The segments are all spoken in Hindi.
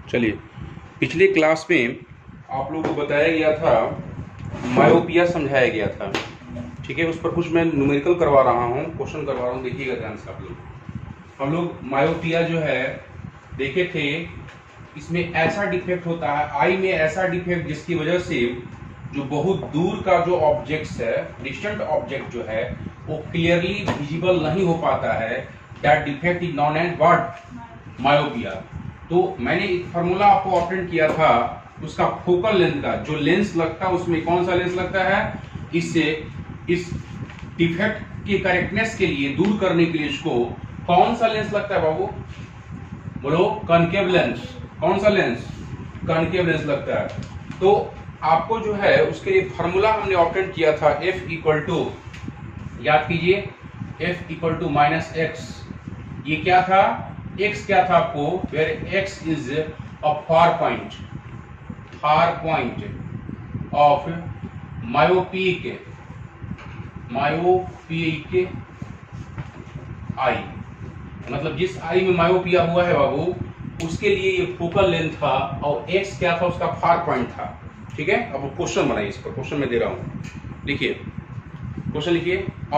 चलिए, पिछले क्लास में आप लोगों को बताया गया था, मायोपिया समझाया गया था। ठीक है, उस पर कुछ मैं न्यूमेरिकल करवा रहा हूँ, क्वेश्चन करवा रहा हूँ, देखिएगा ध्यान से आप लोग। हम लोग मायोपिया जो है देखे थे, इसमें ऐसा डिफेक्ट होता है आई में, ऐसा डिफेक्ट जिसकी वजह से जो बहुत दूर का जो ऑब्जेक्ट्स है, डिस्टेंट ऑब्जेक्ट जो है, वो क्लियरली विजिबल नहीं हो पाता है। That defect is known as what? Myopia. तो मैंने एक फार्मूला आपको ऑप्टेंड किया था उसका फोकल लेंथ का, जो लेंस लगता है उसमें कौन सा लेंस लगता है, इससे इस डिफेक्ट के करेक्टनेस के लिए, दूर करने के लिए इसको कौन सा लेंस लगता है बाबू? बोलो, कॉनकेव लेंस। कौन सा लेंस? कॉनकेव लेंस लगता है। तो आपको जो है उसके लिए फार्मूला हमने ऑप्टेंड किया था, F इक्वल टू, याद कीजिए, F equal to minus x. ये क्या था? x क्या था आपको? Where x is a far point of myopic eye, मतलब जिस आई में मायोपिया हुआ है बाबू, उसके लिए ये फोकल लेंथ था, और x क्या था? उसका फार पॉइंट था। ठीक है, अब क्वेश्चन बनाइए, इस पर क्वेश्चन मैं दे रहा हूं, लिखिए क्वेश्चन, लिखिए। A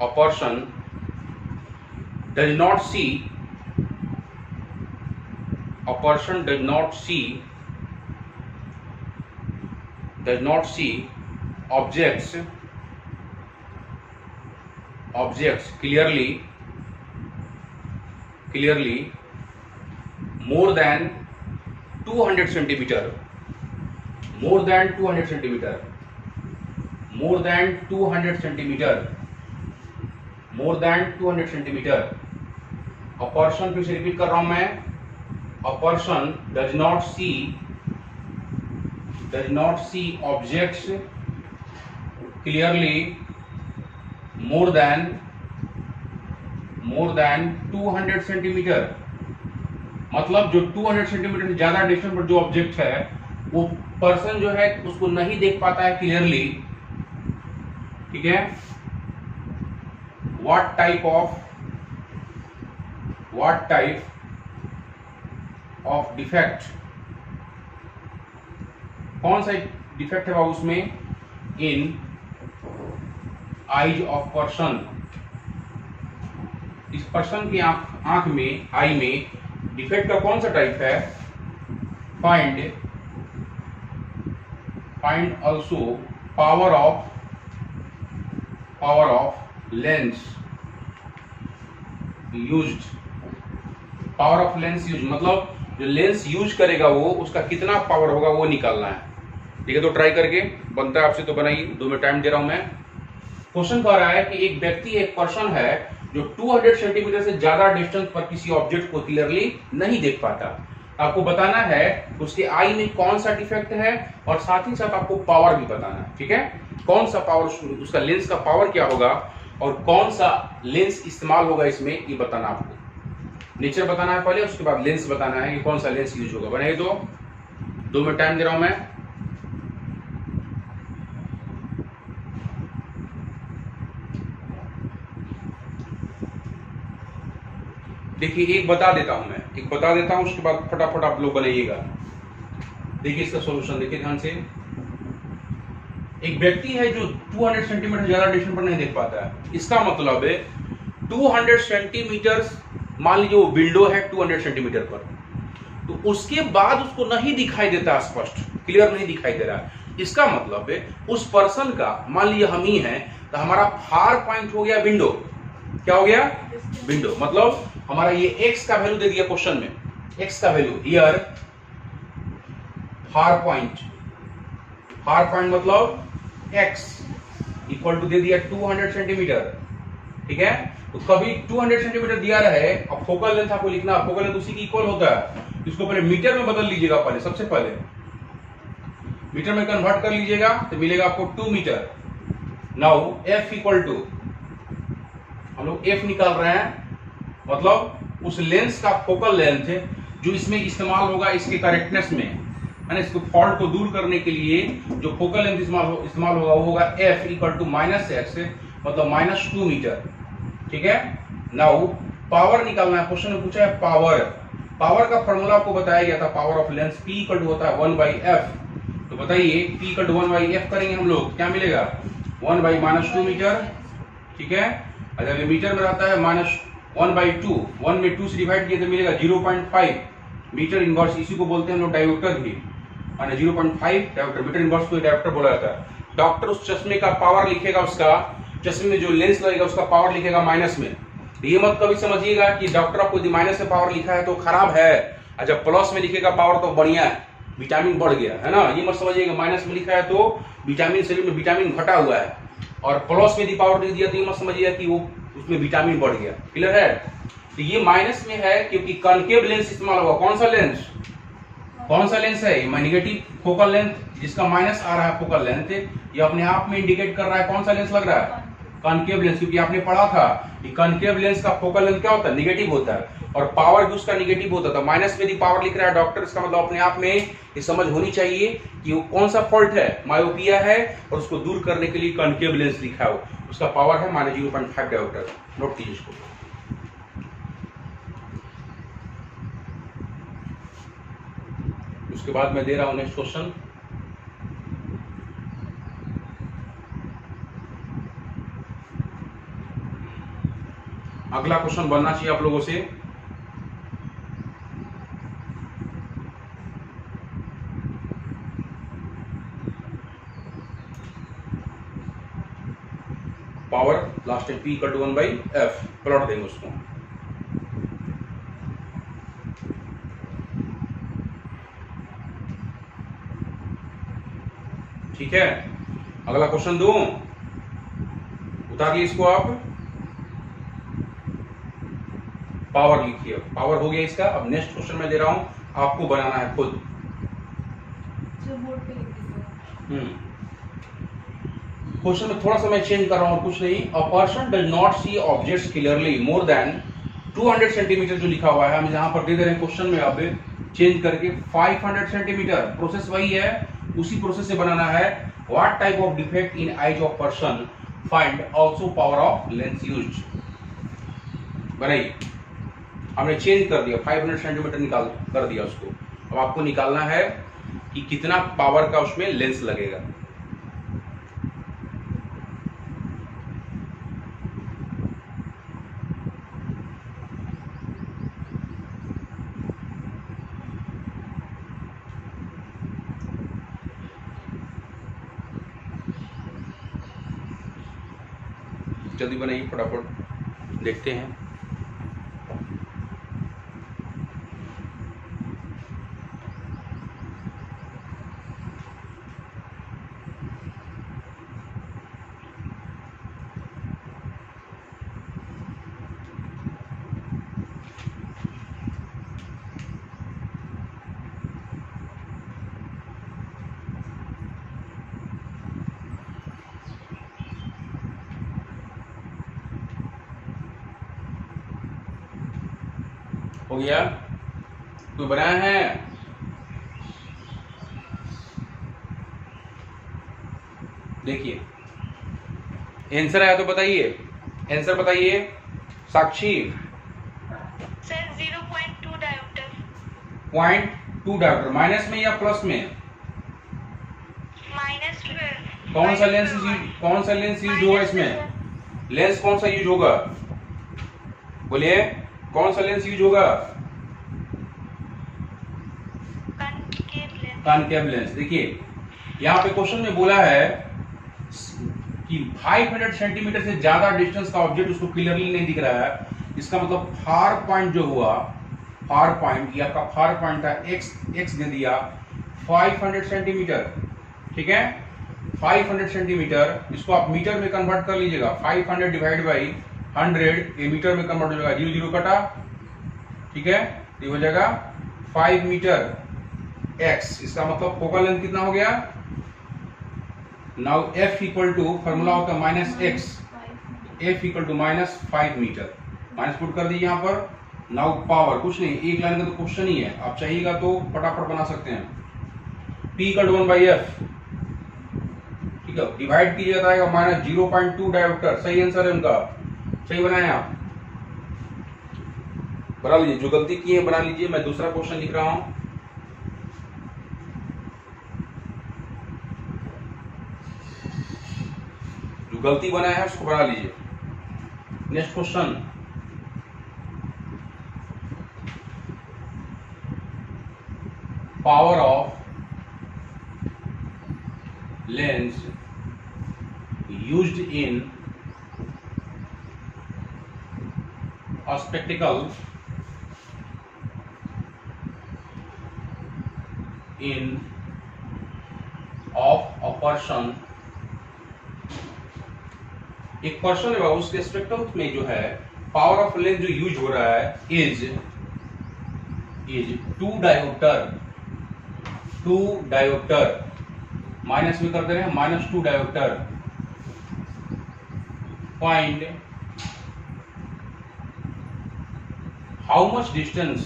person does not see, a person does not see objects clearly more than 200 centimeter, more than 200 centimeter, more than 200 centimeter, more than 200 centimeter। A person, फिर से रिपीट कर रहा हूं मैं, a person does not see objects clearly more than 200 centimeter। मतलब जो 200 सेंटीमीटर से ज्यादा डिस्टेंस पर जो ऑब्जेक्ट है, वो पर्सन जो है उसको नहीं देख पाता है क्लियरली। ठीक है, what type of defect, कौन सा डिफेक्ट है बाबू उसमें? इन आईज ऑफ पर्सन, इस पर्सन की आंख में, आई में डिफेक्ट का कौन सा टाइप है? Find also power of lens used. Power of lens use मतलब जो लेंस यूज करेगा वो, उसका कितना पावर होगा वो निकालना है। ठीक है, तो ट्राई करके, बनता है आपसे तो बनाइए, 2 मिनट टाइम दे रहा हूं मैं। क्वेश्चन कह रहा है कि एक व्यक्ति, एक पर्सन है जो 200 सेंटीमीटर से ज्यादा डिस्टेंस पर किसी ऑब्जेक्ट को क्लियरली नहीं देख पाता। आपको बताना है उसके आई में कौन सा डिफेक्ट है, और साथ ही साथ आपको पावर भी बताना है। ठीक है, कौन सा पावर, उसका लेंस का पावर क्या होगा, और कौन सा लेंस इस्तेमाल होगा इसमें, ये बताना आपको। नेचर बताना है पहले, उसके बाद लेंस बताना है कि कौन सा लेंस यूज होगा। बनाइए, तो 2 मिनट टाइम दे रहा हूं मैं। देखिए, एक बता देता हूं, उसके बाद फटाफट आप लोग बनाइएगा। देखिए इसका सॉल्यूशन, देखिए ध्यान से। एक व्यक्ति है जो 200 सेंटीमीटर ज्यादा डिस्टेंस पर नहीं देख पाता है। इसका मतलब है 200 सेंटीमीटर, मान लीजिए वो विंडो है 200 सेंटीमीटर पर, तो उसके बाद उसको नहीं दिखाई देता, स्पष्ट क्लियर नहीं दिखाई दे रहा। इसका मतलब है उस पर्सन का, मान लीजिए हम ही हैं, तो हमारा फार पॉइंट हो गया विंडो। क्या हो गया? विंडो। मतलब हमारा ये x का वैल्यू दे दिया क्वेश्चन में, x का वैल्यू हियर, फार पॉइंट मतलब x इक्वल टू दे दिया 200 सेंटीमीटर। ठीक है, तो कभी 200 सेंटीमीटर दिया रहे, अब फोकल लेंथ आपको लिखना, फोकल लेंथ उसी की इक्वल होता है। इसको पहले मीटर में बदल लीजिएगा, पहले सबसे पहले मीटर में कन्वर्ट कर लीजिएगा, तो मिलेगा आपको 2 meter. Now f equal to, हम लोग f निकाल रहे हैं, मतलब उस लेंस का फोकल लेंथ जो इसमें इस्तेमाल होगा इसके करेक्टनेस में, है ना, इसको फॉल्ट को दूर करने के लिए जो फोकल लेंथ इस्तेमाल होगा वो होगा f equal to minus x, मतलब -2 मीटर। ठीक है, नाउ पावर निकालना है। क्वेश्चन में पूछा है पावर। पावर का फॉर्मूला आपको बताया गया था, power of lens P equal to होता है 1/f। तो बताइए P इक्वल टू 1/f करेंगे हम लोग, क्या मिलेगा 1/-2 मीटर, ठीक है। अगर ये मीटर में रहता है -1/2, 1 में 2 से डिवाइड किए तो मिलेगा 0.5 मीटर इनवर्स। इसी को बोलते हैं हम लोग डायोप्टर भी, माने 0.5 डायोप्टर। मीटर इनवर्स को डायोप्टर बोला जाता है। डॉक्टर उस चश्मे का पावर लिखेगा, उसका चश्मे में जो लेंस लगेगा उसका पावर लिखेगा माइनस में। ये मत कभी समझिएगा कि डॉक्टर आपको माइनस में पावर लिखा है तो खराब है, और जब प्लस में लिखेगा पावर तो बढ़िया है, विटामिन बढ़ गया है ना। ये मत समझिएगा माइनस में लिखा है तो विटामिन, शरीर में विटामिन घटा हुआ है, और प्लस में यदि पावर लिख दिया तो ये मत समझिएगा कि वो उसमें विटामिन बढ़ गया। क्लियर है। तो ये माइनस में है क्योंकि कॉनकेव लेंस इस्तेमाल होगा। कौन सा लेंस, कौन सा लेंस है, नेगेटिव फोकल लेंथ, जिसका माइनस आ रहा है फोकल लेंथ, ये अपने आप में इंडिकेट कर रहा है कौन सा लेंस लग रहा है, कॉनकेव लेंस। क्योंकि आपने पढ़ा था कि कॉनकेव लेंस का फोकल लेंथ क्या होता है, नेगेटिव होता है, और पावर भी उसका नेगेटिव होता था। माइनस में यदि पावर लिख रहा है डॉक्टर, इसका मतलब अपने आप में ये समझ होनी चाहिए कि वो कौन सा फॉल्ट है, मायोपिया है, और उसको दूर करने के लिए कॉनकेव लेंस लिखा हो, उसका पावर है -0.5 डायोप्टर। नोट कीजिए इसको। उसके बाद मैं दे रहा हूं नेक्स्ट क्वेश्चन। अगला क्वेश्चन बनना चाहिए आप लोगों से, power last time P equal to 1/f, plot देंगे उसको। ठीक है, अगला क्वेश्चन दो, उतारिए इसको आप। पावर लिखिए, पावर हो गया इसका। अब नेक्स्ट क्वेश्चन मैं दे रहा हूं, आपको बनाना है खुद। क्वेश्चन में थोड़ा सा मैं चेंज कर रहा हूं, कुछ नहीं। A person does not see objects clearly more than 200 centimetre जो लिखा हुआ है, हम यहां पर दे दे रहे हैं क्वेश्चन में, अब चेंज करके 500 सेंटीमीटर। प्रोसेस वही है, उसी प्रोसेस से बनाना है। What type of defect in eyes of person find also power of lens used. बनाइए, हमने चेंज कर दिया, 500 सेंटीमीटर निकाल कर दिया उसको। अब आपको निकालना है कि कितना पावर का उसमें लेंस लगेगा। जल्दी बनाइए फटाफट, देखते हैं। हो गया, तो बनाया है। देखिए आंसर आया तो बताइए, आंसर बताइए Sakshi. Sir 0.2 dioptre. 0.2 dioptre, minus में या प्लस में? -12। कौन सा लेंस यूज होगा इसमें? लेंस कौन सा यूज होगा, बोलिए कौन सा लेंस यूज होगा? Concave lens. देखिए यहाँ पे क्वेश्चन में बोला है कि 500 सेंटीमीटर से ज्यादा डिस्टेंस का ऑब्जेक्ट उसको क्लियरली नहीं दिख रहा है। इसका मतलब फार पॉइंट जो हुआ, फार पॉइंट, ये आपका फार पॉइंट था, एक्स दे दिया 500 सेंटीमीटर, ठीक है। 500 सेंटीमीटर, इसको आप मीटर में कन्वर्ट कर लीजिएगा। 500 डिवाइड बाई 100, ये मीटर में कन्वर्ट हो जाएगा, 0 0 कटा, ठीक है। ये हो जाएगा 5 मीटर x। इसका मतलब फोकल लेंथ कितना हो गया? Now f equal to, formula होता है -x, f equal to -5 meter. Minus put कर दीजिए यहाँ पर। नाउ पावर, कुछ नहीं, एक लाइन का तो क्वेश्चन ही है, आप चाहिएगा तो फटाफट बना सकते हैं। p इक्वल टू 1/f, ठीक है, डिवाइड कीजिए जाएगा -0.2 डायोप्टर। सही आंसर है उनका, सही बनाए आप। बना लीजिए, जो गलती की है बना लीजिए। मैं दूसरा क्वेश्चन लिख रहा हूं। जो गलती बनाया है उसको बना लीजिए। Next question, power of lens used in a spectacle in of a person, एक पर्सन है उसके स्पेक्ट्रम में जो है पावर ऑफ लेंस जो यूज हो रहा है इज 2 डायोप्टर माइनस में कर दे रहे हैं, -2 dioptre. Find how much distance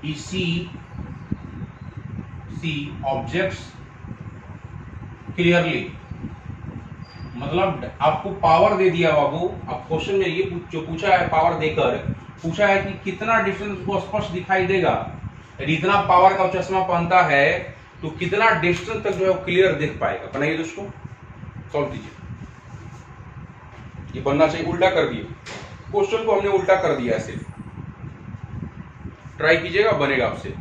is see objects clearly। मतलब आपको पावर दे दिया बाबू। अब क्वेश्चन में ये जो पूछा है, पावर देकर पूछा है कि कितना डिस्टेंस को स्पष्ट दिखाई देगा। यदि इतना पावर का चश्मा पहनता है तो कितना डिस्टेंस तक जो है वो क्लियर देख पाएगा। बनाइए दोस्तों, सॉल्व कीजिए। ये बनना चाहिए, उल्टा कर दिए क्वेश्चन को, हमने उल्टा कर दिया ऐसे। ट्राई कीजिएगा, बनेगा आपसे।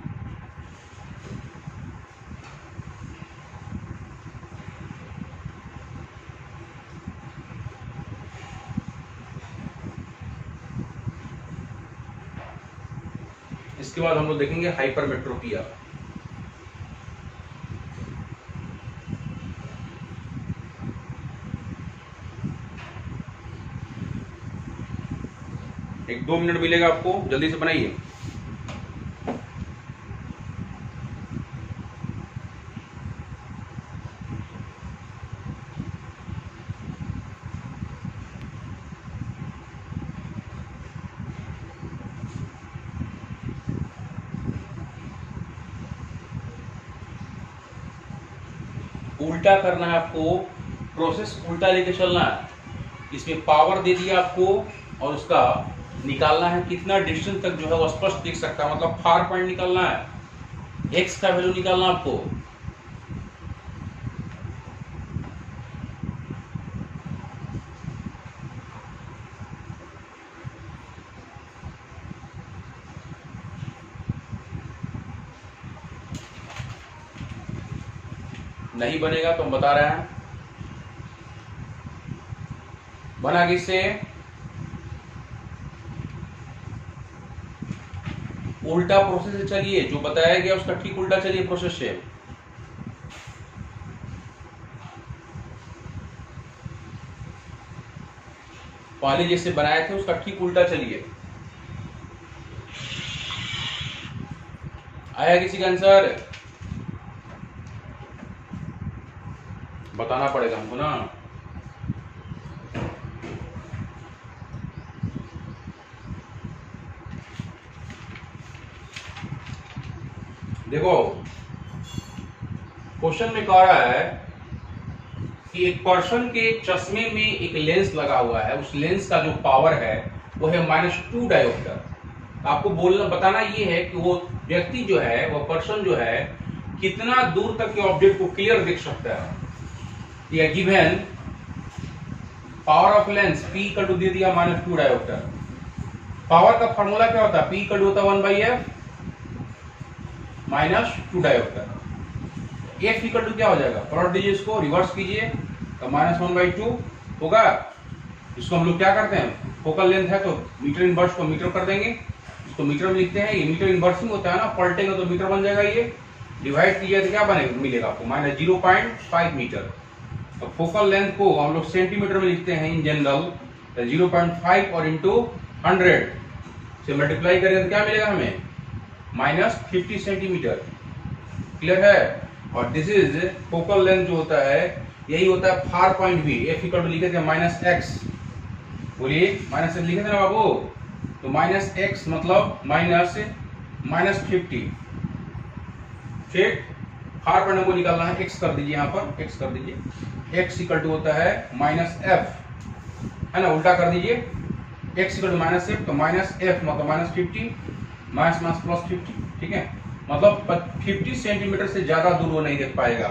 इसके बाद हम लोग देखेंगे हाइपरमेट्रोपिया। एक 2 मिनट मिलेगा आपको, जल्दी से बनाइए। उल्टा करना है आपको, प्रोसेस उल्टा लेके चलना है। इसमें पावर दे दिया आपको और उसका निकालना है कितना डिस्टेंस तक जो है वो स्पष्ट दिख सकता है, मतलब फार पॉइंट निकालना है, एक्स का वैल्यू निकालना आपको। नहीं बनेगा तो हम बता रहे हैं। बना किससे? उल्टा प्रोसेस से चलिए, जो बताया गया उसका ठीक उल्टा चलिए प्रोसेस से। पहले जैसे बनाए थे उसका ठीक उल्टा चलिए। आया किसी का आंसर? बताना पड़ेगा हमको ना। देखो क्वेश्चन में कह रहा है कि एक पर्सन के चश्मे में एक लेंस लगा हुआ है, उस लेंस का जो पावर है वो है -2 डायोप्टर। आपको बोलना बताना ये है कि वो व्यक्ति जो है, वो पर्सन जो है, कितना दूर तक के ऑब्जेक्ट को क्लियर देख सकता है। यह given power of lens P equal to दे दिया -2 डायोप्टर। पावर का फॉर्मूला क्या होता है? P इक्वल टू होता है 1/f -2 dioptre. F equal to क्या हो जाएगा? प्लॉट दीजिए, इसको रिवर्स कीजिए तो -1/2 होगा। इसको हम लोग क्या करते हैं, फोकल लेंथ है तो मीटर इनवर्स को मीटर कर देंगे, इसको मीटर में लिखते हैं। ये मीटर इनवर्सिंग होता है ना, पलटेंगे तो मीटर बन जाएगा। ये डिवाइड कीजिए तो क्या बनेगा, मिलेगा आपको -0.5 मीटर। तो फोकल लेंथ को हम लोग सेंटीमीटर में लिखते हैं इन जनरल, तो 0.5 और इंटू 100 से मल्टीप्लाई करेंगे तो क्या मिलेगा हमें, -50 सेंटीमीटर। क्लियर है? और दिस इज फोकल लेंथ जो होता है, यही होता है फार पॉइंट भी। F इक्वल टू लिखे थे -x, बोलिए -x लिखे थे ना बाबू, तो -x मतलब -50। ठीक, फार पॉइंट को निकालना है, x कर दीजिए, यहाँ पर x कर दीजिए। x इक्वल टू होता है -f है ना, उल्टा कर दीजिए, x equal to minus f, तो माइनस एफ मतलब माइनस 50 माइनस माइनस प्लस 50, ठीक है, मतलब 50 सेंटीमीटर से ज्यादा दूर वो नहीं देख पाएगा।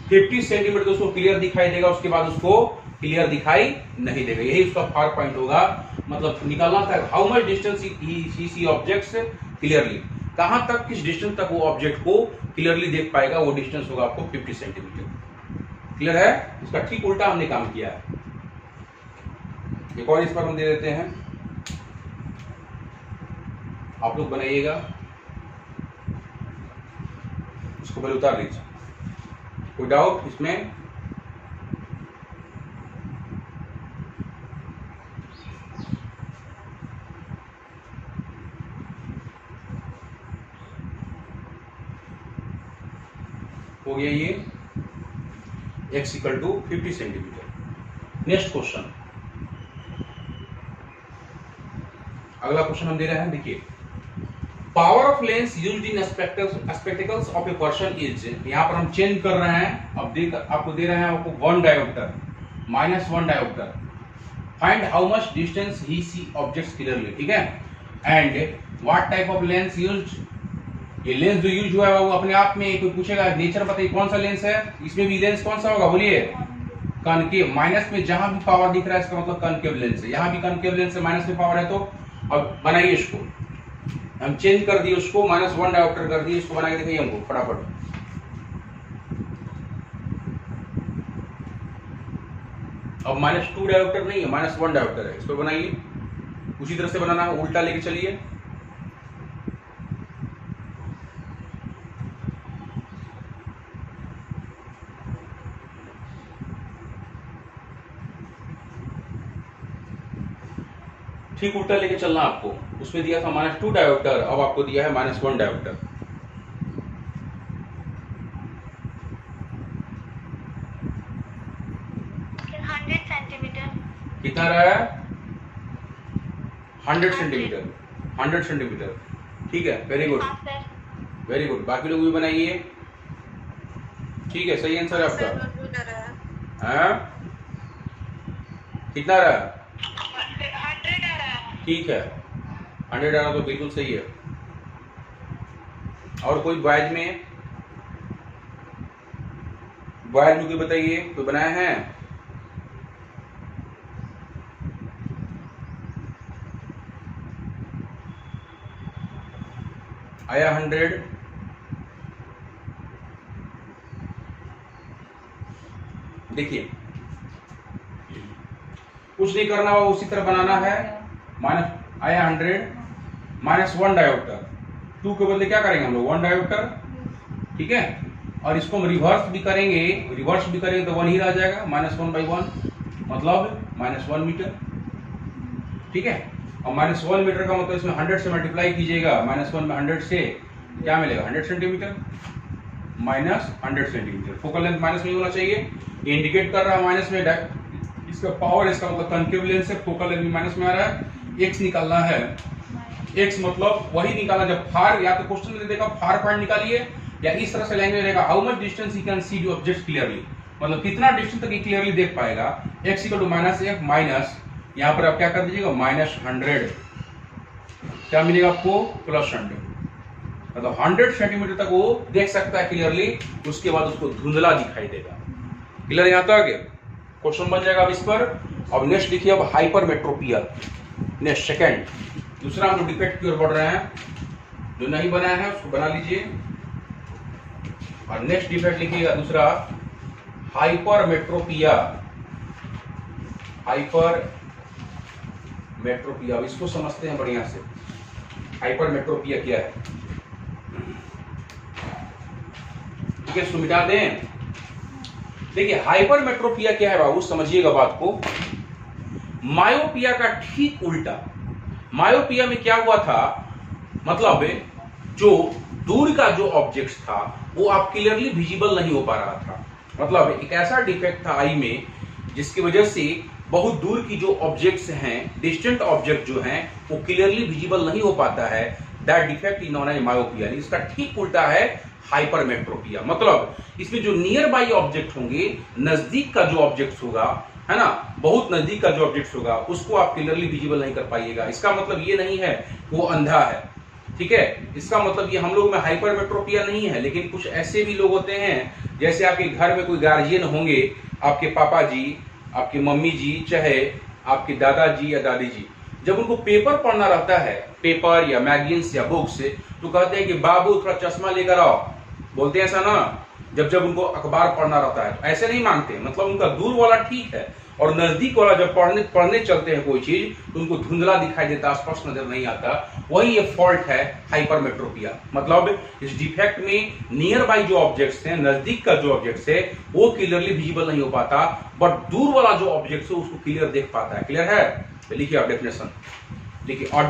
50 सेंटीमीटर तो उसको क्लियर दिखाई देगा, उसके बाद उसको क्लियर दिखाई नहीं देगा, यही उसका फार पॉइंट होगा। मतलब निकालना था how much distance he see objects clearly, कहां तक, किस डिस्टेंस तक वो ऑब्जेक्ट को क्लियरली देख पाएगा, वो डिस्टेंस होगा आपको 50 सेंटीमीटर। क्लियर है? इसका ठीक उल्टा हमने काम किया है। एक और इस पर हम दे देते हैं, आप लोग बनाइएगा, इसको पहले उतार लीजिए, कोई डाउट इसमें? हो गया ये x equal to 50 centimetre. Next question, अगला क्वेश्चन हम दे रहे हैं, देखिए power of lens used in spectacles of a person is, यहां पर हम चेंज कर रहे हैं, अब आपको दे रहे हैं आपको 1 dioptre -1 dioptre, find how much distance he see objects clearly, ठीक है, and what type of lens used, ये लेंस जो यूज हुआ है वो अपने आप में कोई पूछेगा नेचर बताइए कौन सा लेंस है, इसमें भी लेंस कौन सा होगा बोलिए, कनकेव, माइनस में जहां भी पावर दिख रहा है इसका मतलब कनकेव लेंस है, यहां भी कनकेव लेंस है, माइनस में पावर है, तो अब बनाइए इसको, हम चेंज कर दिए उसको, -1 डायोप्टर कर दिए, इसको बना के दिखाइए हमको फटाफट। अब -2 डायोप्टर नहीं है, -1 डायोप्टर है, इसको बनाइए, उसी तरह से बनाना है, उल्टा लेके चलिए, ठीक उल्टा लेके चलना आपको, उसमें दिया था -2 डायोप्टर, अब आपको दिया है -1 डायोप्टर। कितना रहा है? 100 सेंटीमीटर, 100 सेंटीमीटर, ठीक है, वेरी गुड, वेरी गुड, बाकी लोग भी बनाइए, ठीक है, सही आंसर है आपका। हाँ कितना रहा? 100 आ रहा है। ठीक है, 100 आ रहा तो बिल्कुल सही है। और कोई बॉयज में कोई बताइए, कोई बनाया है? आया 100? देखिए कुछ नहीं करना होगा, उसी तरह बनाना है, माइनस आया 100 -1 डायोप्टर, 2 के बदले क्या करेंगे हम लोग 1 डायोप्टर, ठीक है, और इसको हम रिवर्स भी करेंगे तो 1 ही रह जाएगा, -1/1 मतलब -1 मीटर, ठीक है, और -1 मीटर का मतलब इसमें 100 से मल्टीप्लाई कीजिएगा, -1 में 100 से क्या मिलेगा 100 centimetre, -100 centimetre, focal length minus में होना चाहिए, ये इंडिकेट कर रहा है माइनस में, इसका पावर, इसका मतलब कनकेव लेंस है, फोकल लेंथ भी माइनस में आ रहा है, x निकालना है, x मतलब वही निकाला जब फार, या तो क्वेश्चन में देगा फार पॉइंट निकालिए, या इस तरह से लैंग्वेज रहेगा how much distance he can see the object clearly, मतलब कितना डिस्टेंस तक ये क्लियरली देख पाएगा, x इक्वल टू -1 माइनस, यहाँ पर आप क्या कर दीजिएगा -100, क्या मिलेगा आपको +100, मतलब 100 सेंटीमीटर तक वो देख सकता है क्लियरली, उसके बाद उसको धुंधला दिखाई देगा। क्लियर यहाँ तक क्वेश्चन बन जाएगा अब इस पर। अब नेक्स्ट लिखिए, अब हाइपरमेट्रोपिया, नेक्स्ट सेकंड, दूसरा हम लोग डिफेक्ट की ओर बढ़ रहे हैं, जो नहीं बनाया है उसको बना लीजिए, और नेक्स्ट डिफेक्ट लिखिएगा दूसरा हाइपरमेट्रोपिया, हाइपरमेट्रोपिया, अब इसको समझते हैं बढ़िया से, हाइपरमेट्रोपिया क्या है, ठीक है, इसको मिटा दें। देखिए हाइपरमेट्रोपिया क्या है बाबू, समझिएगा बात को, मायोपिया का ठीक उल्टा। मायोपिया में क्या हुआ था, मतलब जो दूर का जो ऑब्जेक्ट था वो आप क्लियरली विजिबल नहीं हो पा रहा था, मतलब एक ऐसा डिफेक्ट था आई में जिसकी वजह से बहुत दूर की जो ऑब्जेक्ट्स हैं, डिस्टेंट ऑब्जेक्ट जो हैं, वो क्लियरली विजिबल नहीं हो पाता है, that defect is known as myopia. इसका ठीक उल्टा है हाइपरमेट्रोपिया, मतलब इसमें जो नियर बाई ऑब्जेक्ट होंगे, नजदीक का जो ऑब्जेक्ट होगा है ना, बहुत नजदीक का जो ऑब्जेक्ट होगा उसको आप क्लियरली विजिबल नहीं कर पाइएगा। इसका मतलब ये नहीं है वो अंधा है, ठीक है। इसका मतलब ये हम लोग में हाइपरमेट्रोपिया नहीं है, लेकिन कुछ ऐसे भी लोग होते हैं, जैसे आपके घर में कोई गार्जियन होंगे, आपके पापा जी, आपकी मम्मी जी, चाहे आपके दादाजी या दादी जी, जब उनको पेपर पढ़ना रहता है, पेपर या मैगजीन्स या बुक्स, तो कहते हैं कि बाबू थोड़ा चश्मा लेकर आओ, बोलते हैं ऐसा ना, जब उनको अखबार पढ़ना रहता है। तो ऐसे नहीं मांगते, मतलब उनका दूर वाला ठीक है, और नजदीक वाला जब पढ़ने चलते हैं कोई चीज, तो उनको धुंधला दिखाई देता, स्पष्ट नजर नहीं आता। वही ये फॉल्ट है हाइपरमेट्रोपिया। मतलब इस डिफेक्ट में नियर बाई जो ऑब्जेक्ट्स हैं, नजदीक का जो ऑब्जेक्ट्स है वो क्लियरली विजिबल नहीं हो पाता, बट दूर वाला जो ऑब्जेक्ट्स है उसको क्लियर देख पाता है। क्लियर है? तो लिखिए आप डेफिनेशन, देखिए, और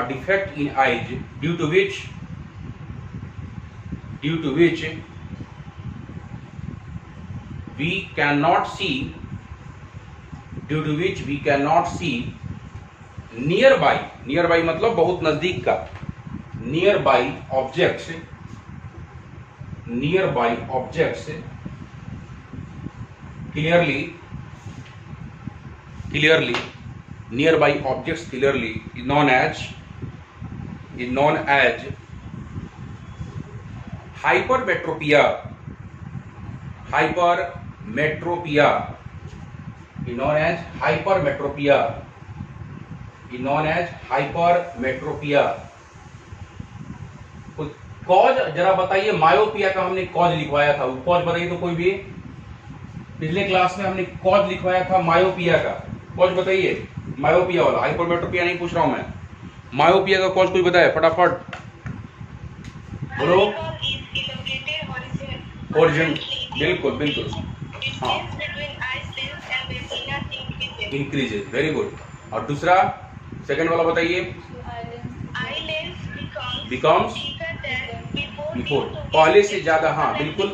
defect in eyes, due to which we cannot see nearby मतलब बहुत नजदीक का, nearby objects clearly nearby objects clearly is known as hypermetropia is known as hypermetropia। Cause जरा बताइए, मायोपिया का हमने कॉज लिखवाया था, वो कॉज बताइए तो कोई भी। पिछले क्लास में हमने कॉज लिखवाया था मायोपिया का, कॉज बताइए, मायोपिया वाला, हाइपरमेट्रोपिया नहीं पूछ रहा हूं मैं, मायोपिया का कॉज कोई बताए फटाफट, बोलो। ओरिजिन, बिल्कुल, हाँ, इंक्रीजेज, वेरी गुड। और दूसरा, सेकंड वाला बताइए, बिकम्स बिफोर, पहले से ज्यादा, हाँ बिल्कुल,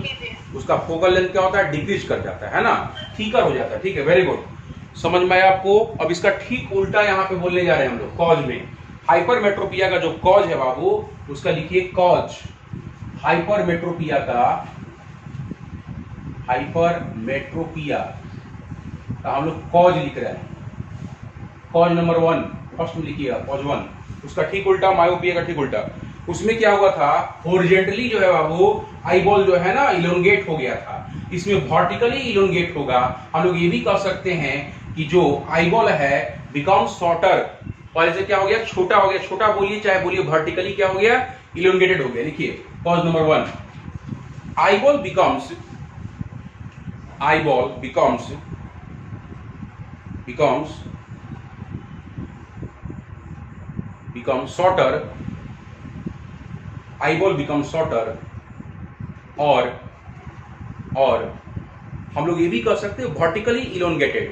उसका फोकल लेंथ क्या होता है, डिक्रीज कर जाता है ना, ठीकर हो जाता है। ठीक है, वेरी गुड, समझ में आया आपको। अब इसका ठीक उल्टा यहाँ पे बोलने जा रहे हैं हम लोग कॉज में। हाइपरमेट्रोपिया का जो कॉज है बाबू, उसका लिखिए कॉज, हाइपरमेट्रोपिया का हम लोग कॉज लिख रहे हैं, कॉज नंबर 1 फर्स्ट में लिखिएगा, कॉज 1, उसका ठीक उल्टा मायोपिया का ठीक उल्टा। उसमें क्या हुआ था, हॉरिजॉन्टली जो है बाबू आईबॉल जो है ना इलोंगेट हो गया था, इसमें वर्टिकली इलोंगेट होगा। हम लोग ये भी कह सकते हैं कि जो आईबॉल है बिकम शॉर्टर, पहले से क्या हो गया, छोटा हो गया, छोटा बोलिए चाहे बोलिए, वर्टिकली क्या हो गया, इलोंगेटेड हो गया। लिखिए cause number 1, eyeball becomes shorter, eyeball becomes shorter, और हम लोग ये भी कर सकते हैं vertically elongated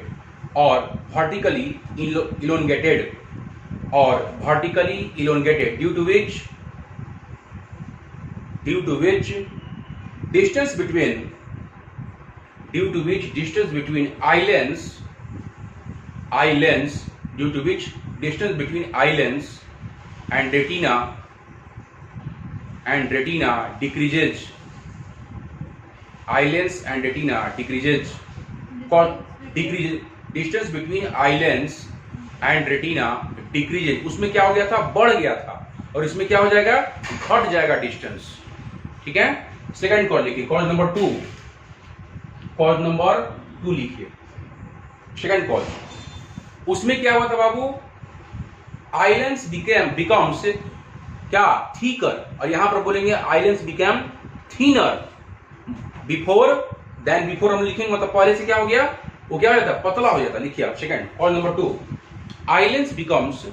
due to which distance between eye lens and retina decreases. Eye lens and retina decreases. Distance between eye lens and retina decreases. उसमें क्या हो गया था, बढ़ गया था, और इसमें क्या हो जाएगा, घट जाएगा डिस्टेंस। ठीक है, सेकंड कॉज लिखिए, कॉज नंबर 2 लिखिए, सेकंड कॉज। उसमें क्या हुआ था बाबू, आइलेंस बिकम्स क्या, थीकर, और यहां पर बोलेंगे आइलेंस बिकम थीनर। बिफोर हम लिखेंगे, मतलब पहले से क्या हो गया, वो क्या हो जाता, पतला हो जाता। लिखिए आप second, cause number 2, eye lens becomes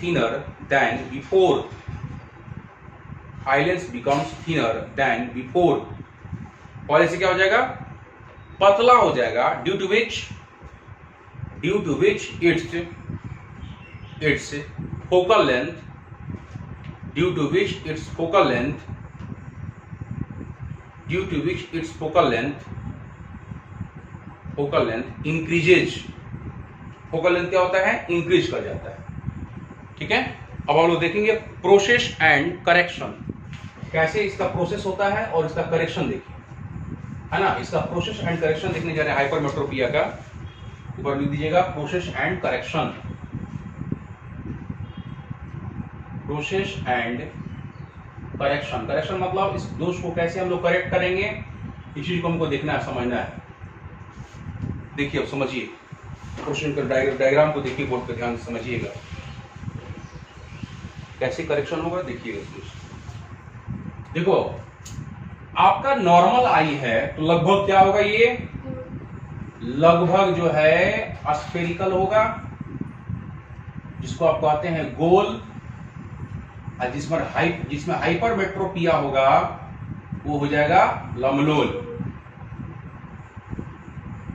thinner than before. Eyelens becomes thinner than before. पहले से क्या हो जाएगा, पतला हो जाएगा, due to which its focal length due to which its focal length increases. Focal length क्या होता है, इंक्रीज कर जाता है। ठीक है, अब हम लोग देखेंगे प्रोसेस एंड करेक्शन, कैसे इसका प्रोसेस होता है और इसका करेक्शन देखिए, है ना। इसका प्रोसेस एंड करेक्शन देखने जा रहे हैं हाइपरमेट्रोपिया का। ऊपर लिख दीजिएगा process and correction, process and correction. Correction मतलब इस दोष को कैसे हम लोग करेक्ट करेंगे, इस चीज को हमको देखना है, समझना है। देखिए अब समझिए, क्वेश्चन का डायग्राम को देखिए, बोर्ड पे ध्यान से समझिएगा कैसे करेक्शन होगा। देखिएगा, देखो आपका नॉर्मल आई है तो लगभग क्या होगा, ये लगभग जो है स्फेरिकल होगा, जिसको आप कहते हैं गोल, और जिसमें हाइपरमेट्रोपिया होगा वो हो जाएगा लंबलोल।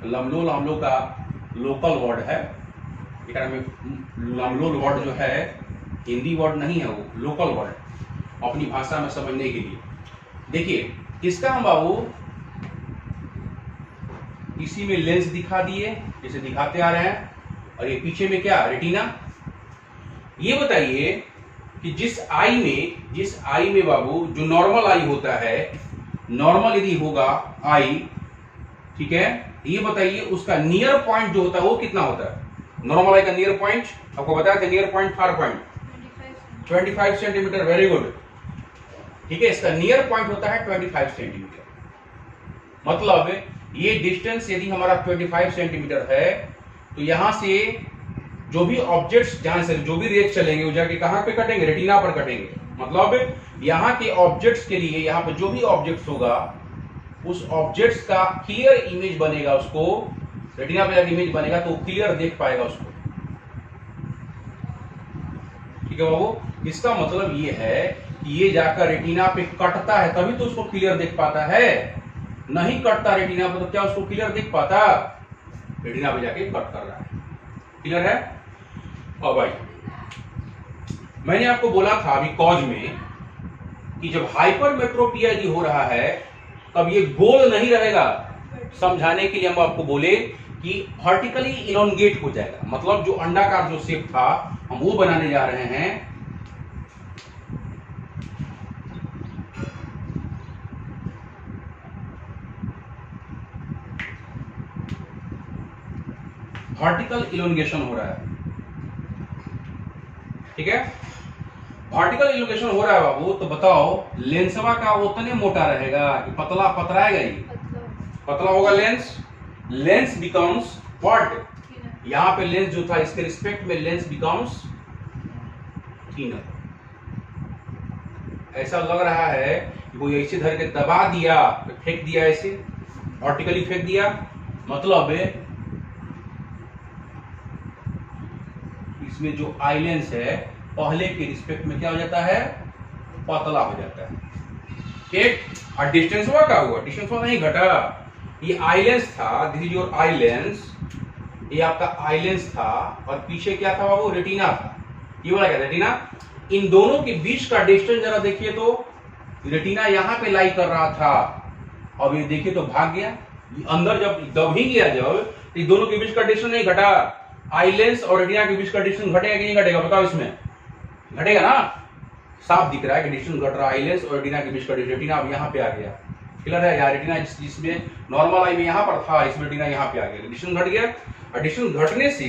लंबलोल हम लोग का लोकल वर्ड है, लंबलोल वर्ड जो है हिंदी वर्ड नहीं है, वो लोकल वर्ड है अपनी भाषा में समझने के लिए। देखिए इसका हम बाबू इसी में लेंस दिखा दिए, जैसे दिखाते आ रहे हैं, और ये पीछे में क्या, रेटिना। ये बताइए कि जिस आई में बाबू जो नॉर्मल आई होता है, नॉर्मल यदि होगा आई, ठीक है, ये बताइए उसका नियर पॉइंट जो होता है वो कितना होता है। नॉर्मल आई का नियर पॉइंट आपको बताया था, near point far point 25 centimetre. Very good, ठीक है, इसका नियर पॉइंट होता है 25 सेंटीमीटर। मतलब ये डिस्टेंस यदि हमारा 25 सेंटीमीटर है तो यहां से जो भी ऑब्जेक्ट्स, जहां से जो भी रेज चलेंगे वो जाके कहां पे कटेंगे, रेटिना पर कटेंगे। मतलब यहाँ के ऑब्जेक्ट्स के लिए, यहाँ पे जो भी ऑब्जेक्ट्स होगा उस ऑब्जेक्ट्स का क्लियर इमेज बनेगा, उसको रेटिना पे इमेज बनेगा तो क्लियर देख पाएगा उसको। ठीक है बाबू, इसका मतलब ये है कि ये जाकर रेटिना पे कटता है तभी तो उसको क्लियर देख पाता है, नहीं कटता रेटिना पे तो क्या उसको क्लियर देख पाता, रेटिना पे जाके कट कर रहा है। क्लियर है। अब भाई मैंने आपको बोला था अभी कॉज में कि जब हाइपरमेट्रोपिया यदि हो रहा है तब ये गोल नहीं रहेगा। समझाने के लिए हम आपको बोले कि वर्टिकली इलोंगेट हो जाएगा, मतलब जो अंडाकार जो शेप था हम वो बनाने जा रहे हैं। वर्टिकल इलोंगेशन हो रहा है, ठीक है, वर्टिकल इलोंगेशन हो रहा है बाबू। तो बताओ लेंसवा का उतने मोटा रहेगा कि पतला पतराएगा, ही पतला होगा लेंस। लेंस बिकम्स व्हाट, यहां पे लेंस जो था इसके रिस्पेक्ट में लेंस बिकम्स थिनर। ऐसा लग रहा है कि कोई ऐसे धर के दबा दिया, फेंक दिया, ऐसे वर्टिकली फेंक दिया, मतलब इसमें जो आई लेंस है पहले के रिस्पेक्ट में क्या हो जाता है, पतला हो जाता है। ठीक, और डिस्टेंस हुआ क्या हुआ, डिस्टेंस हुआ नहीं घटा। ये आई लेंस था, this is your eye lens, ये आपका आई लेंस था, और पीछे क्या था वो रेटिना था, ये वाला क्या रेटिना। इन दोनों के बीच का डिस्टेंस जरा देखिए तो रेटिना यहाँ पे लाई कर रहा था, अब ये देखिए तो भाग गया अंदर, जब दब ही गया जब, तो ये दोनों के बीच का डिस्टेंस नहीं घटा। आई लेंस और रेटिना के बीच का डिस्टेंस घटेगा कि नहीं घटेगा, बताओ, इसमें घटेगा ना, साफ दिख रहा है कि डिस्टेंस घट रहा है। आई लेंस और रेटिना के बीच का रेटिना अब यहाँ पे आ गया, क्लियर है। यहाँ रेटिना जिसमें नॉर्मल आई में यहाँ पर था, इसमें रेटिना यहाँ पे आ गया, डिस्टेंस घट गया। और डिस्टेंस घटने से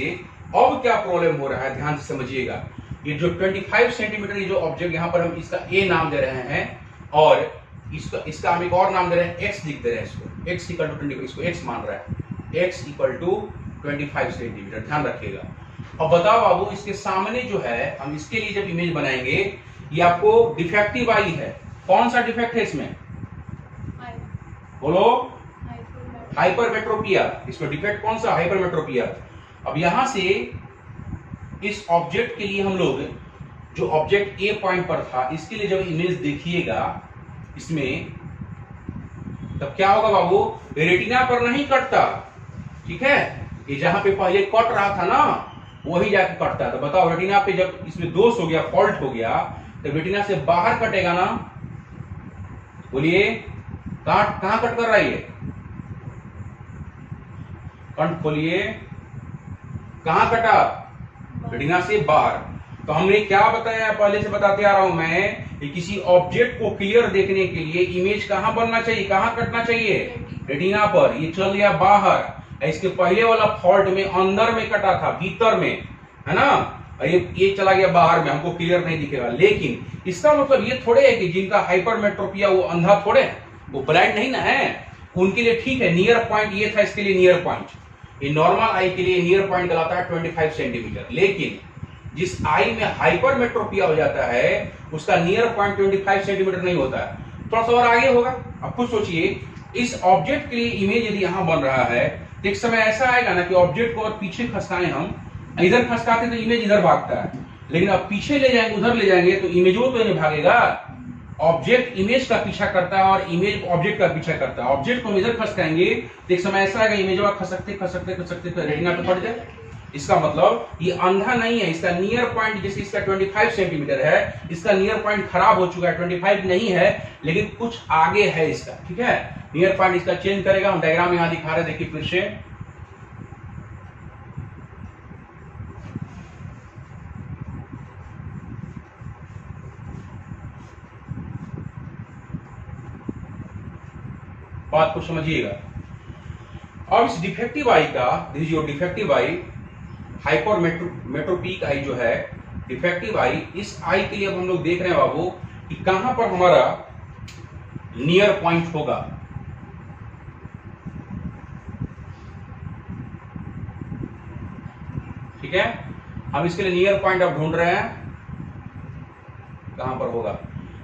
अब क्या प्रॉब्लम हो रहा है, ध्यान से समझिएगा। ये जो 25 सेंटीमीटर ये जो ऑब्जेक्ट यहाँ पर हम इसका ए नाम दे रहे हैं, और इसका हम एक और नाम दे रहे हैं, एक्स लिख दे रहे हैं, इसको एक्स इक्वल टू 20, इसको एक्स मान रहा है, एक्स इक्वल टू 25 सेंटीमीटर, ध्यान रखिएगा। अब बताओ बाबू, इसके सामने जो है हम इसके लिए जब इमेज बनाएंगे, ये आपको डिफेक्टिव आई है। कौन सा डिफेक्ट है इसमें, बोलो, हाइपरमेट्रोपिया। इसमें डिफेक्ट कौन सा, हाइपरमेट्रोपिया। अब यहां से इस ऑब्जेक्ट के लिए हम लोग जो ऑब्जेक्ट ए पॉइंट पर था, इसके लिए जब इमेज देखिएगा इसमें, तब क्या होगा बाबू, रेटिना पर नहीं कटता, ठीक है। ये जहां पे पहले कट रहा था ना, वही जाके कटता है। तो बताओ रेटिना पे जब इसमें दोष हो गया, फॉल्ट हो गया, तो रेटिना से बाहर कटेगा ना, बोलिए, कहां कट कर रहा है ये? कंठ खोलिए, कहां कटा? रेटिना से बाहर। तो हमने क्या बताया, पहले से बताते आ रहा हूं मैं कि किसी ऑब्जेक्ट को क्लियर देखने के लिए इमेज कहां बनना चाहिए, कहां कटना चाहिए? रेटिना पर। ये चल गया बाहर। इसके पहले वाला फॉल्ट में अंदर में कटा था, भीतर में, है ना? ये चला गया बाहर में, हमको क्लियर नहीं दिखेगा। लेकिन इसका मतलब ये थोड़े है कि जिनका हाइपरमेट्रोपिया वो अंधा थोड़े है, वो ब्लाइंड नहीं ना है, उनके लिए ठीक है। नियर पॉइंट ये था, इसके लिए नियर पॉइंट। ये नॉर्मल आई के लिए नियर पॉइंट कहलाता है 25 सेंटीमीटर। लेकिन जिस आई में हाइपरमेट्रोपिया हो जाता है उसका नियर पॉइंट 25 सेंटीमीटर नहीं होता है, थोड़ा सा और आगे होगा। अब खुद सोचिए, इस ऑब्जेक्ट के लिए इमेज यदि यहां बन रहा है तो एक समय ऐसा आएगा ना कि ऑब्जेक्ट को और पीछे खसकाएं हम, इधर खसकाते तो इमेज इधर भागता है, लेकिन अब पीछे ले जाएंगे, उधर ले जाएंगे तो इमेज वो तो नहीं भागेगा। ऑब्जेक्ट इमेज का पीछा करता है और इमेज ऑब्जेक्ट का पीछा करता है। ऑब्जेक्ट को इधर खसकाएंगे तो एक समय ऐसा आएगा इमेज खसकते खसकते खसकते तो रेटिना पे पड़ जाए। इसका मतलब ये अंधा नहीं है, इसका नियर पॉइंट, जैसे इसका 25 सेंटीमीटर है, इसका नियर पॉइंट खराब हो चुका है, 25 नहीं है, लेकिन कुछ आगे है इसका। ठीक है, नियर पॉइंट इसका चेंज करेगा। हम डायग्राम यहां दिखा रहे हैं, देखिए फिर से। बात को समझिएगा। अब इस डिफेक्टिव आई का, this is your defective eye, hypermetropic eye जो है, डिफेक्टिव आई, इस आई के लिए अब हम लोग देख रहे हैं बाबू कि कहां पर हमारा नियर पॉइंट होगा। ठीक है, हम इसके लिए नियर पॉइंट अब ढूंढ रहे हैं, कहां पर होगा।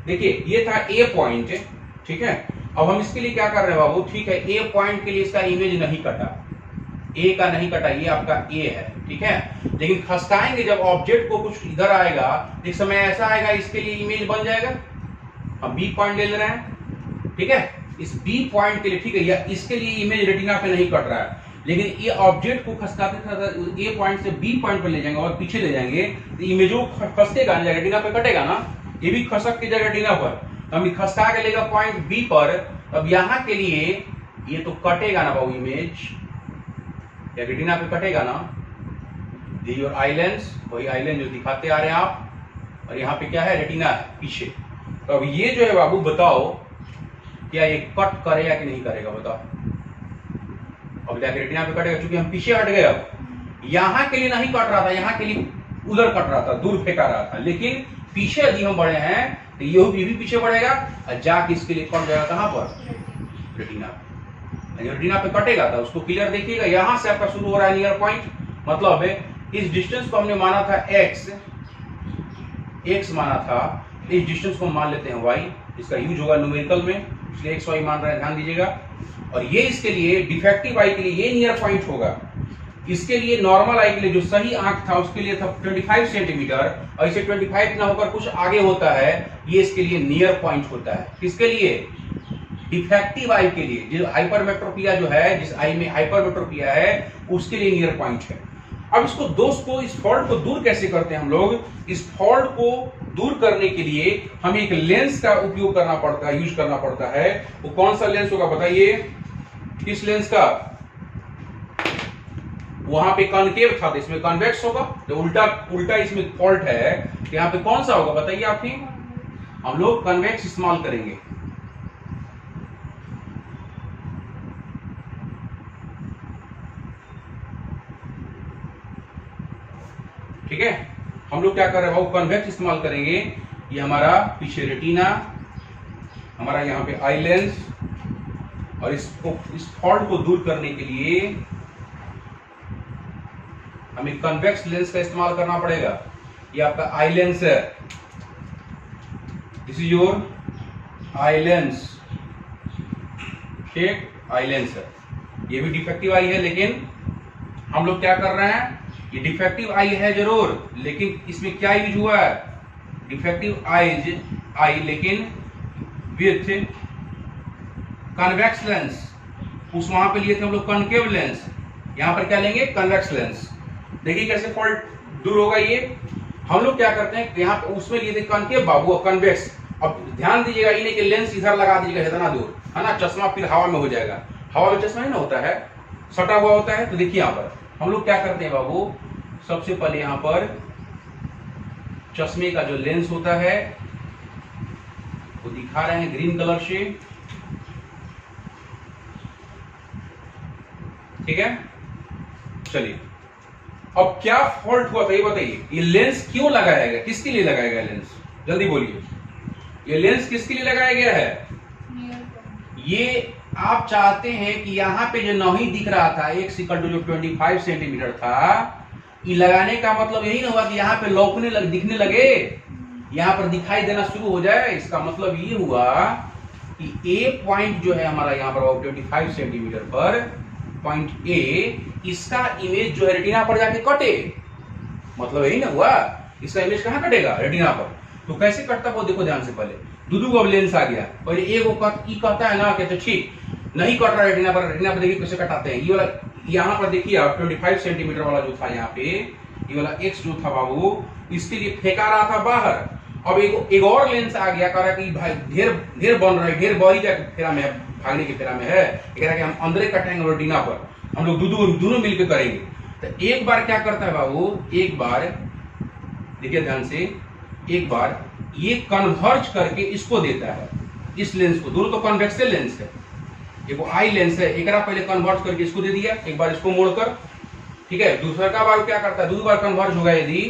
देखिए ये था ए पॉइंट, ठीक है। अब हम इसके लिए क्या कर रहे हैं बाबू, ठीक है, ए पॉइंट के लिए इसका इमेज नहीं कटा, ए का नहीं कटा, ये आपका ए है, ठीक है। लेकिन खसकाएंगे जब ऑब्जेक्ट को कुछ इधर आएगा, एक समय ऐसा आएगा इसके लिए इमेज बन जाएगा। हम बी पॉइंट ले रहे हैं, ठीक है, इस बी पॉइंट के लिए, ठीक है, या इसके लिए इमेज रेटिना पे नहीं कट रहा है, लेकिन ये ऑब्जेक्ट को खसकाते ए पॉइंट से बी पॉइंट पर ले जाएंगे और पीछे ले जाएंगे तो इमेज खसकेगा, रेटिना पे कटेगा ना, ये भी खसक के जाएगा रेटिना पर। हम खसका के लेगा पॉइंट बी पर। अब यहां के लिए ये तो कटेगा ना बाबू, इमेज या रेटिना पे कटेगा ना। दी योर आई लेंस, वही आई लेंस जो दिखाते आ रहे हैं आप, और यहाँ पे क्या है, रेटिना है पीछे। तो अब ये जो है बाबू बताओ, क्या ये कट करेगा कि नहीं करेगा, बताओ। अब जाके रेटिना पे कटेगा, क्योंकि हम पीछे हट गए। अब यहाँ के लिए नहीं कट रहा था, यहाँ के लिए उधर कट रहा था, दूर फेंका रहा था, लेकिन पीछे यदि हम बढ़े हैं तो ये भी पीछे बढ़ेगा और जाके इसके लिए कट जाएगा कहां पर, रेटिना पे। रेटिना पे कटेगा था, उसको क्लियर देखिएगा, यहां से आपका शुरू हो रहा है नियर पॉइंट। मतलब है इस डिस्टेंस को हमने माना था x माना था, इस डिस्टेंस को मान लेते हैं y, इसका यूज होगा न्यूमेरिकल में, इसलिए x y मान रहे हैं, ध्यान दीजिएगा। और ये इसके लिए डिफेक्टिव आई के लिए ये नियर पॉइंट होगा। इसके लिए नॉर्मल आई के लिए जो सही आंख था उसके लिए था 25 सेंटीमीटर, और इसे 25 ना होकर कुछ आगे होता है, ये इसके लिए नियर पॉइंट होता है। किसके लिए, डिफेक्टिव आई के लिए, जो हाइपरमेट्रोपिया जो है, जिस आई में हाइपरमेट्रोपिया है उसके लिए नियर पॉइंट है। अब इसको दोस्त को, इस फॉल्ट को दूर कैसे करते हैं हम लोग। इस फॉल्ट को दूर करने के लिए हमें एक लेंस का उपयोग करना पड़ता है, यूज करना पड़ता है। वो कौन सा लेंस होगा बताइए, किस लेंस का। वहां पे कॉनकेव था तो इसमें कॉन्वेक्स होगा, तो उल्टा इसमें फॉल्ट है, तो यहाँ पे कौन सा होगा बताइए आप ही। हम लोग कॉन्वेक्स इस्तेमाल करेंगे। ठीक है, हम लोग क्या कर रहे हैं, वो कॉन्वेक्स इस्तेमाल करेंगे। ये हमारा पीछे रेटिना, हमारा यहाँ पे आई लेंस, और इस फॉल्ट को दूर करने के लिए हमें कन्वेक्स लेंस का इस्तेमाल करना पड़ेगा। ये आपका आई लेंस है, this is your eye lens, ठीक, आई लेंस है। ये भी डिफेक्टिव आई है, लेकिन हम लोग क्या कर रहे हैं, ये डिफेक्टिव आई है जरूर, लेकिन इसमें क्या यूज हुआ है, डिफेक्टिव आई लेकिन विथ कन्वेक्स लेंस। उस वहां पे लिए थे हम लोग कॉनकेव लेंस, यहां पर क्या लेंगे, कन्वेक्स लेंस। देखिए कैसे फॉल्ट दूर होगा। ये हम लोग क्या करते हैं, यहाँ पे उसमें लिए थे कॉनकेव बाबू, कन्वेक्स, अब ध्यान दीजिएगा, ये नहीं कि लेंस इधर लगा दीजिएगा इतना दूर, है ना, चश्मा फिर हवा में हो जाएगा। हवा में चश्मा ही ना होता है, सटा हुआ होता है। तो देखिए यहाँ पर हम लोग क्या करते हैं बाबू, सबसे पहले यहाँ पर चश्मे का जो लेंस होता है वो दिखा रहे हैं ग्रीन कलर से, ठीक है। चलिए अब क्या फॉल्ट हुआ था ये बताइए, ये लेंस क्यों लगाया गया, किसके लिए लगाया गया लेंस, जल्दी बोलिए। ये लेंस किसके लिए लगाया गया है? ये आप चाहते हैं कि यहाँ पे जो नौही दिख रहा था x = जो 25 सेंटीमीटर था, ये लगाने का मतलब यही ना हुआ कि यहाँ पे लौकने दिखने लगे, यहाँ पर दिखाई देना शुरू हो जाए। इसका मतलब ये हुआ कि A पॉइंट जो है हमारा यहाँ पर 25 सेंटीमीटर पर पॉइंट A, इसका इमेज जो है रेटिना पर जाके कटे, मतलब यही ना हुआ। इसका इमेज कहाँ कटेगा? रेटिना पर। तो कैसे कटता वो देखो ध्यान से, पहले दो अब लेंस आ गया, पहले एक कहता है ना कि तो ठीक नहीं कट रहा रेटिना पर। रेटिना पर देखिए कैसे कटाते हैं, ये वाला यहाँ पर देखिए आप 25 सेंटीमीटर वाला जो था यहाँ पे, ये वाला x जो था बाबू, इसके लिए फेंका रहा था बाहर। अब एक और लेंस आ गया, कह रहा कि भाई ढेर बन रहा है, ढेर बड़ी फेरा में है, भागने की फेरा में है, कह रहा कि हम अंदर कटेंगे रेटिना पर, हम लोग दोनों मिलकर करेंगे। तो एक बार क्या करता है बाबू, एक बार देखिए ध्यान से, एक बार ये कन्वर्ज करके इसको देता है, इस लेंस को। दोनों तो कन्वेक्सल लेंस है, एक आई लेंस है, एक पहले कन्वर्ज करके इसको दे दिया, एक बार इसको मोड़कर, ठीक है। दूसरा का बार क्या करता है, दूसरी बार कन्वर्ज होगा यदि,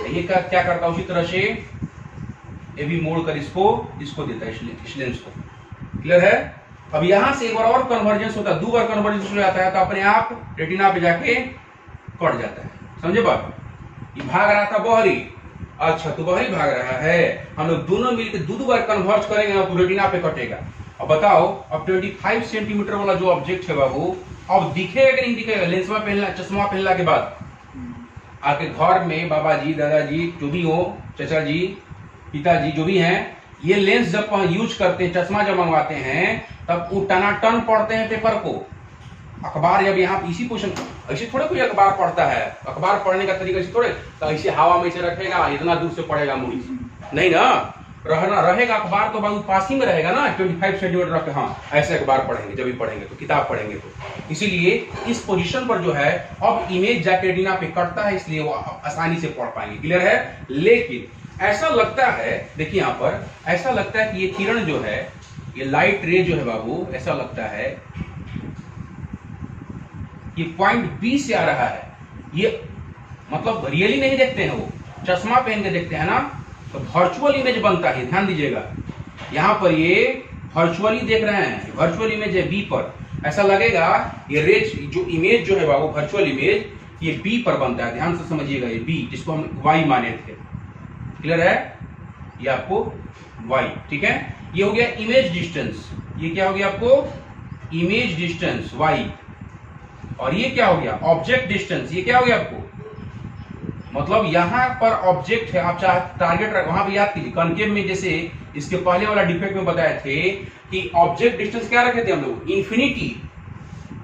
ये क्या करता है उसी तरह से ये भी मोड़कर इसको देता है, इस लेंस को। क्लियर है? अब यहां से एक बार और कन्वर्जेंस होता है, दो बार कन्वर्जेंस हो जाता है, तो अपने आप रेटिना पे जाके कट जाता है। समझे बात? ये भाग रहा था बहरी, अच्छा तो बहरी भाग रहा है, हम लोग दोनों मिलकर दो बार कन्वर्ज करेंगे ना तो रेटिना पे कटेगा। अब बताओ, अब 25 सेंटीमीटर वाला जो ऑब्जेक्ट है बाबू, अब दिखेगा कि नहीं दिखेगा? लेंस में पहनना, चश्मा पहनला के बाद आपके घर में बाबा जी, दादाजी जो भी हो, चाचा जी, पिताजी जो भी हैं, ये लेंस जब यूज करते हैं, चश्मा जब मंगवाते हैं, तब वो टनाटन पढ़ते हैं पेपर को। अखबार जब यहाँ इसी पोजिशन, ऐसे थोड़े कोई अखबार पढ़ता है, अखबार पढ़ने का तरीका ऐसे थोड़े, तो ऐसे हवा में से रखेगा, इतना दूर से पढ़ेगा मुड़ी से, नहीं ना, रहेगा अखबार तो बाबू पास ही में रहेगा ना, 25 सेंटीमीटर रख के, हाँ ऐसे अखबार पढ़ेंगे, जब भी पढ़ेंगे तो, किताब पढ़ेंगे तो। इसीलिए इस पोजीशन पर जो है अब इमेज जाके रेटिना पे कटता है, इसलिए वो आसानी से पढ़ पाएंगे। क्लियर है? लेकिन ऐसा लगता है, देखिए यहाँ पर ऐसा लगता है कि ये किरण जो है, ये लाइट रे जो है बाबू, ऐसा लगता है ये पॉइंट बी से आ रहा है। ये मतलब रियली नहीं देखते हैं, वो चश्मा पहन के देखते हैं ना, तो वर्चुअल इमेज बनता है। ध्यान दीजिएगा, यहाँ पर ये वर्चुअली देख रहे हैं, वर्चुअल इमेज है बी पर। ऐसा लगेगा ये रेज जो इमेज जो है बाबू, वर्चुअल इमेज, ये बी पर बनता है। ध्यान से समझिएगा, ये बी जिसको हम वाई माने थे। क्लियर है? ये आपको वाई, ठीक है। ये हो गया इमेज डिस्टेंस, ये क्या हो गया आपको? Image distance y. और ये क्या हो गया? ऑब्जेक्ट डिस्टेंस, ये क्या हो गया आपको? मतलब यहां पर ऑब्जेक्ट है, आप चाहे टारगेट वहां पे याद कीजिए, कॉन्केव में जैसे इसके पहले वाला डिफेक्ट में बताए थे कि ऑब्जेक्ट डिस्टेंस क्या रखे थे हम लोग? इन्फिनिटी,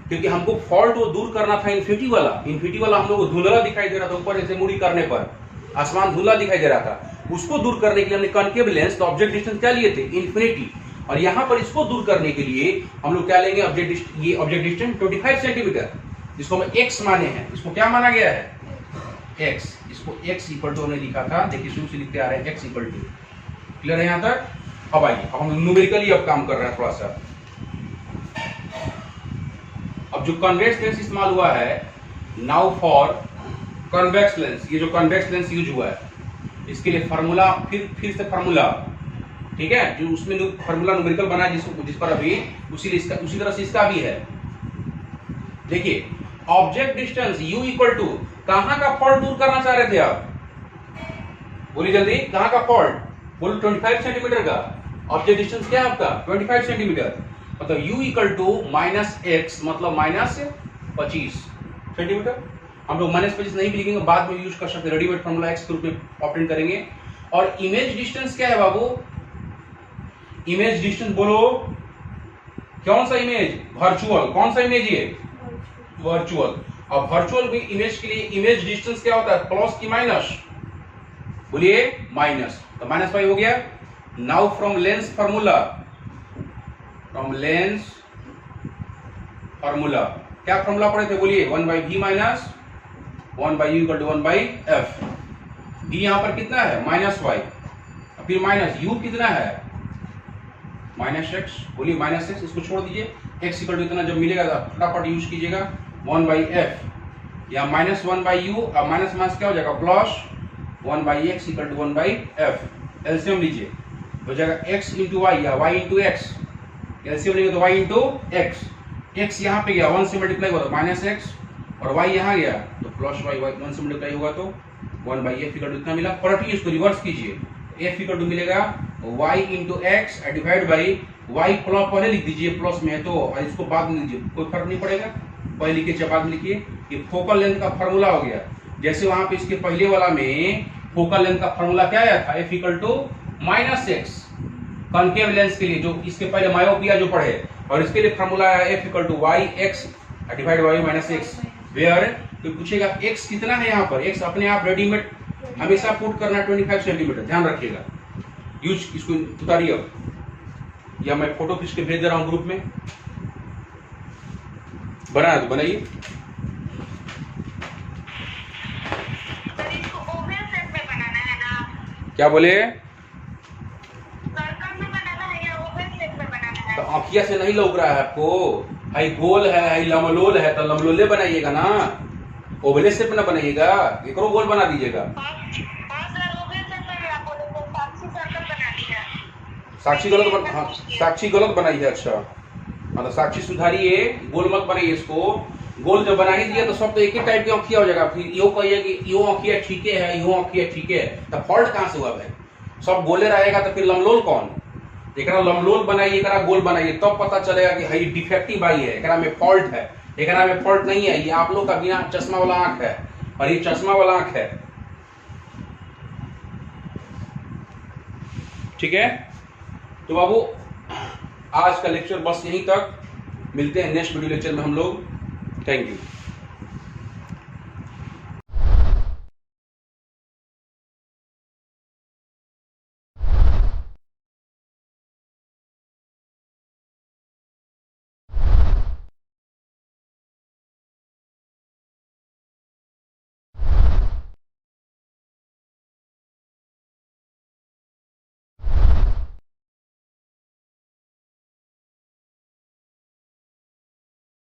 क्योंकि हमको फॉल्ट वो दूर करना था इन्फिनिटी वाला हम लोग को धुंधला दिखाई दे रहा था, ऊपर ऐसे मुड़ी करने पर आसमान धुंधला दिखाई दे रहा था, उसको दूर करने के लिए हमने कॉन्केव लेंस, तो ऑब्जेक्ट डिस्टेंस क्या लिए थे? इन्फिनिटी। और यहाँ पर इसको दूर करने के लिए हम लोग क्या लेंगे? ये ऑब्जेक्ट डिस्टेंस 25 सेंटीमीटर, जिसको हम x माने हैं, इसको क्या माना गया है? x, इसको x इक्वल टू हमने लिखा था, देखिए शुरू से लिखते आ रहे हैं x इक्वल टू। क्लियर है यहाँ तक? अब आइए, अब हम न्यूमेरिकली अब काम कर रहे हैं थोड़ा सा। अब जो कन्वेक्स लेंस इस्तेमाल हुआ है, नाउ फॉर कन्वेक्स लेंस, ये जो कन्वेक्स लेंस यूज हुआ है, इसके लिए फार्मूला फिर से फार्मूला, ठीक है, जो उसमें फार्मूला न्यूमेरिकल बना है जिस पर अभी उसी तरह से इसका भी है। देखिए, object distance u equal to, कहां का फॉल्ट दूर करना चाह रहे थे आप? बोलिए जल्दी, कहां का फॉल्ट? बोलो 25 सेंटीमीटर का। ऑब्जेक्ट डिस्टेंस क्या है आपका? 25 सेंटीमीटर। मतलब u इक्वल टू -x, मतलब -25 सेंटीमीटर। हम लोग -25 नहीं भी लिखेंगे, बाद में यूज कर सकते हैं, रेडीमेड फॉर्मूला x के रूप में ऑप्टेन करेंगे। और इमेज डिस्टेंस क्या है बाबू? इमेज डिस्टेंस बोलो, कौन सा इमेज? वर्चुअल। कौन सा इमेज ये? वर्चुअल। और वर्चुअल इमेज के लिए इमेज डिस्टेंस क्या होता है? प्लस की माइनस? बोलिए माइनस। तो -5 हो गया, now from lens formula, from lens formula क्या फार्मूला पढ़े थे बोलिए? 1/v minus 1/u equal to 1/f। v यहां पर कितना है? -y, फिर माइनस u कितना है? -x। बोलिए -x, इसको छोड़ दीजिए, x इक्वल टू इतना जब मिलेगा तो फटाफट यूज कीजिएगा 1/f या -1/u और माइनस माइनस क्या हो जाएगा? Plus 1/x equal to 1/f। LCM लीजिए, हो जाएगा x इंटू वाई या y इंटू एक्स। एलसीएम लेंगे तो y इंटू एक्स। x यहाँ पे गया 1 से मल्टीप्लाई हुआ तो -x और y यहाँ गया तो प्लस y, 1 से मल्टीप्लाई होगा तो 1/f इक्वल टू इतना मिला। पलटिए इसको, रिवर्स कीजिए, f इक्वल टू मिलेगा y into x divide by y plus, पहले लिख दीजिए प्लस में है तो, और इसको बाद में लीजिए, कोई फर्क नहीं पड़ेगा, पहले लिखिए चाहे बाद में लिखिए। ये फोकल लेंथ का फार्मूला हो गया। जैसे वहां पे इसके पहले वाला में फोकल लेंथ का फार्मूला क्या आया था? f equal to -x concave lens के लिए, जो इसके पहले मायोपिया जो पढ़े, और इसके लिए फार्मूला आया f equal to yx divide by -x। Where तो पूछेगा x कितना है? यहाँ पर x अपने आप रेडीमेड हमेशा पुट करना 25 सेंटीमीटर, ध्यान रखिएगा। यूज इसको उतारिए अब, या मैं फोटो खींच के भेज दे रहा हूँ ग्रुप में, बनाया तो बनाइए। सर इसको ओवल शेप में बनाना है ना? क्या बोले? सर्कल में बनाना है या ओवल शेप में बनाना है? तो आँखिया से नहीं लौक रहा है आपको, हाई गोल है, हाई लमलोल है, तो लमलोले बनाइएगा ना, ओवले शेप में ना बनाइएगा, एक गोल बना दीजिएगा। हाँ सर, ओवल शेप में आप बोले तो साक्षी सर्कल बना दिया। साक्षी गलत बनाई है। अच्छा हाँ, तो साक्षी सुधारिए, गोल मत बनाइए इसको। गोल जब बना ही दिया तो सब तो एक ही टाइप की आँखिया हो जाएगा, फिर यो कहिए कि यो आँखिया ठीक है, यो आँखिया ठीक है, तो फॉल्ट कहाँ से हुआ भाई? सब गोले रहेगा तो फिर लमलोल कौन? एकरा लमलोल बनाइए, एकरा गोल बनाइए, तब पता चलेगा कि हई डिफेक्टिव आई है, एकरा में फॉल्ट है। एकरा में फॉल्ट नहीं है, ये आप लोग का बिना चश्मा वाला आंख है और ये चश्मा वाला आंख है। ठीक है, तो बाबू आज का लेक्चर बस यहीं तक, मिलते हैं नेक्स्ट वीडियो लेक्चर में हम लोग। Thank you.